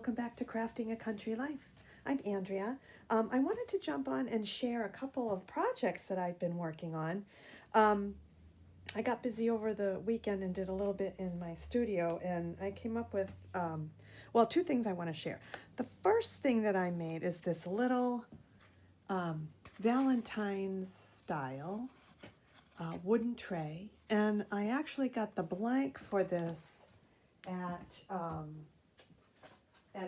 welcome back to Crafting a Country Life. I'm Andrea. I wanted to jump on and share a couple of projects that I've been working on. I got busy over the weekend and did a little bit in my studio, and I came up with, two things I want to share. The first thing that I made is this little Valentine style wooden tray, and I actually got the blank for this at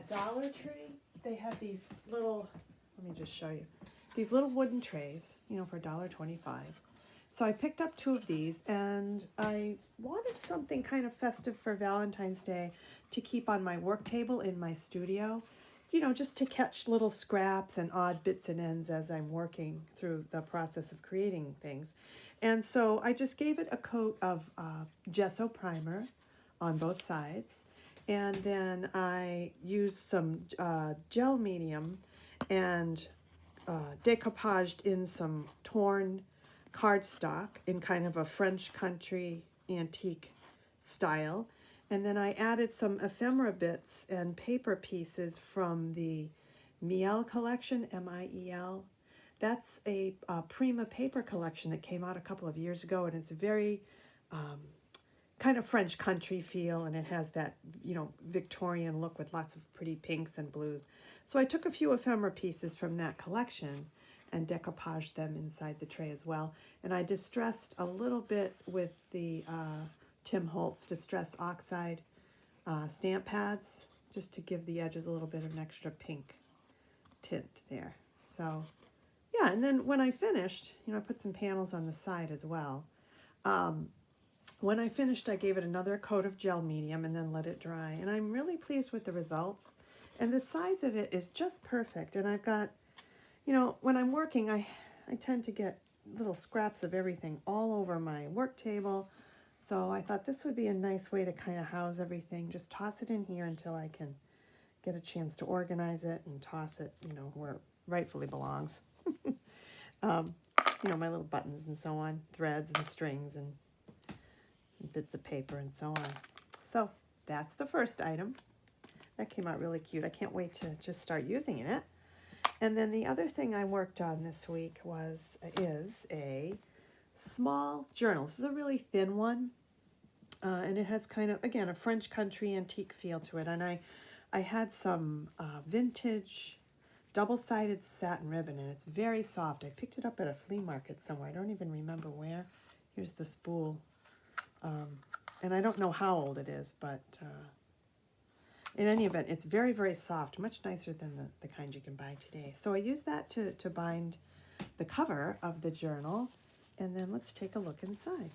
Dollar Tree. They have these little, let me just show you, these little wooden trays, for $1.25. So I picked up 2 of these, and I wanted something kind of festive for Valentine's Day to keep on my work table in my studio, just to catch little scraps and odd bits and ends as I'm working through the process of creating things. And so I just gave it a coat of gesso primer on both sides. And then I used some gel medium and decoupaged in some torn cardstock in kind of a French country antique style. And then I added some ephemera bits and paper pieces from the Miel collection, M-I-E-L. That's a Prima paper collection that came out a couple of years ago, and it's very kind of French country feel, and it has that, Victorian look with lots of pretty pinks and blues. So I took a few ephemera pieces from that collection and decoupaged them inside the tray as well. And I distressed a little bit with the Tim Holtz Distress Oxide stamp pads, just to give the edges a little bit of an extra pink tint there. So, yeah, and then when I finished, I put some panels on the side as well. When I finished, I gave it another coat of gel medium and then let it dry. And I'm really pleased with the results. And the size of it is just perfect. And I've got, when I'm working, I tend to get little scraps of everything all over my work table. So I thought this would be a nice way to kind of house everything. Just toss it in here until I can get a chance to organize it and toss it, where it rightfully belongs. My little buttons and so on, threads and strings and bits of paper and so on. So that's the first item. That came out really cute. I can't wait to just start using it. And then the other thing I worked on this week is a small journal. This is a really thin one, and it has kind of, again, a French country antique feel to it. And I had some vintage double-sided satin ribbon, and it's very soft. I picked it up at a flea market somewhere. I don't even remember where. Here's the spool. And I don't know how old it is, but in any event, it's very, very soft, much nicer than the kind you can buy today. So I used that to bind the cover of the journal, and then let's take a look inside.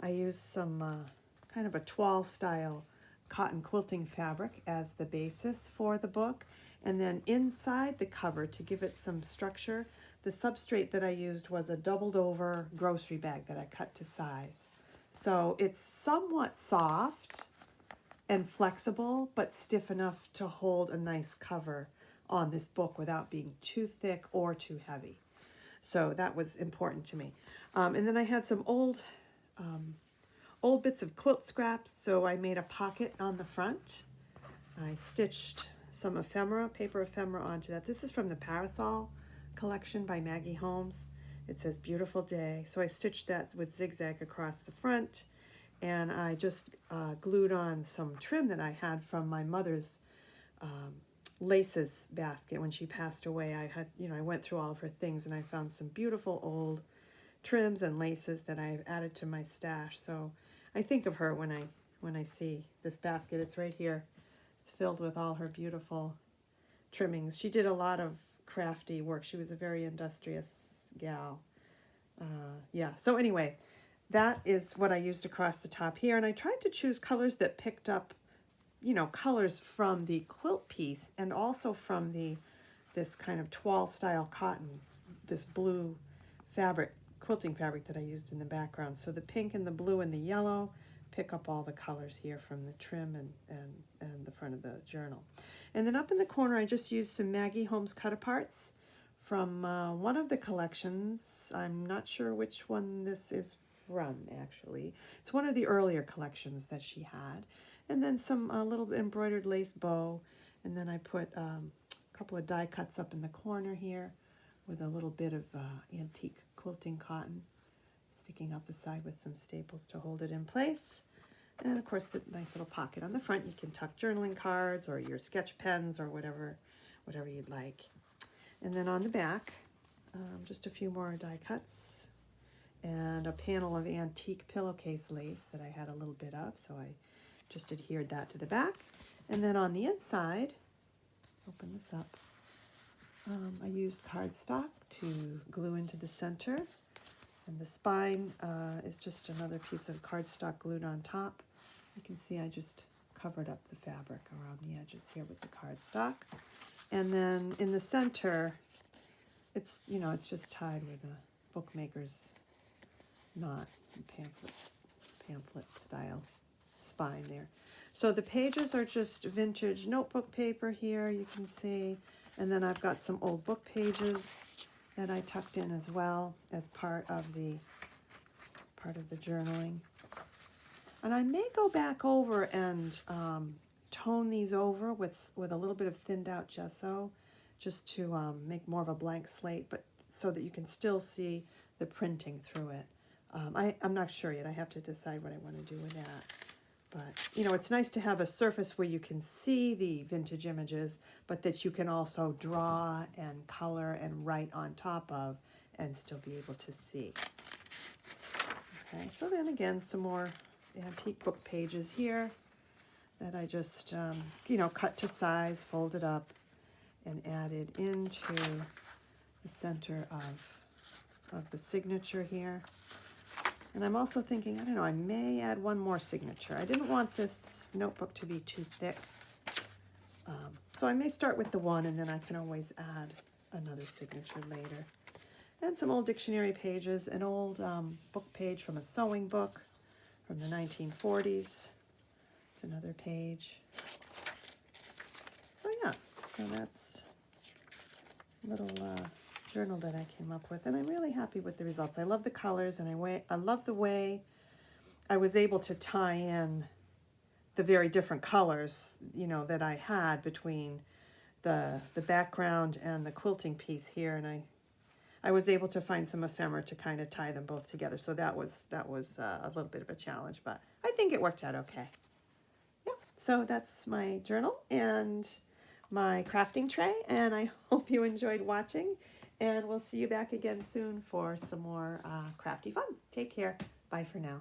I used some kind of a toile style cotton quilting fabric as the basis for the book, and then inside the cover, to give it some structure, the substrate that I used was a doubled over grocery bag that I cut to size. So it's somewhat soft and flexible, but stiff enough to hold a nice cover on this book without being too thick or too heavy. So that was important to me. And then I had some old bits of quilt scraps, so I made a pocket on the front. I stitched some ephemera, paper ephemera onto that. This is from the Parasol collection by Maggie Holmes. It says beautiful day. So I stitched that with zigzag across the front, and I just glued on some trim that I had from my mother's laces basket when she passed away. I went through all of her things, and I found some beautiful old trims and laces that I've added to my stash. So I think of her when I see this basket. It's right here. It's filled with all her beautiful trimmings. She did a lot of crafty work. She was a very industrious gal. So anyway, that is what I used across the top here, and I tried to choose colors that picked up, colors from the quilt piece and also from this kind of toile style cotton, this blue fabric, quilting fabric that I used in the background. So the pink and the blue and the yellow pick up all the colors here from the trim and the front of the journal. And then up in the corner, I just used some Maggie Holmes cut-aparts from one of the collections. I'm not sure which one this is from, actually. It's one of the earlier collections that she had. And then some little embroidered lace bow. And then I put a couple of die cuts up in the corner here with a little bit of antique quilting cotton sticking out the side with some staples to hold it in place. And of course the nice little pocket on the front. You can tuck journaling cards or your sketch pens or whatever you'd like. And then on the back, just a few more die cuts and a panel of antique pillowcase lace that I had a little bit of, so I just adhered that to the back. And then on the inside, open this up, I used cardstock to glue into the center, and the spine is just another piece of cardstock glued on top. You can see I just covered up the fabric around the edges here with the cardstock. And then in the center, it's just tied with a bookmaker's knot, pamphlet style spine there. So the pages are just vintage notebook paper here, you can see. And then I've got some old book pages that I tucked in as well as part of the journaling. And I may go back over and tone these over with a little bit of thinned out gesso, just to make more of a blank slate, but so that you can still see the printing through it. I'm not sure yet. I have to decide what I want to do with that. But, it's nice to have a surface where you can see the vintage images, but that you can also draw and color and write on top of and still be able to see. Okay, so then again, some more antique book pages here that I just, cut to size, folded up, and added into the center of the signature here. And I'm also thinking, I may add one more signature. I didn't want this notebook to be too thick. So I may start with the one, and then I can always add another signature later. And some old dictionary pages, an old book page from a sewing book from the 1940s. It's another page. So yeah, so that's a little journal that I came up with, and I'm really happy with the results. I love the colors, and I love the way I was able to tie in the very different colors, that I had between the background and the quilting piece here, and I was able to find some ephemera to kind of tie them both together. So that was a little bit of a challenge, but I think it worked out okay. Yeah, so that's my journal and my crafting tray, and I hope you enjoyed watching. And we'll see you back again soon for some more crafty fun. Take care. Bye for now.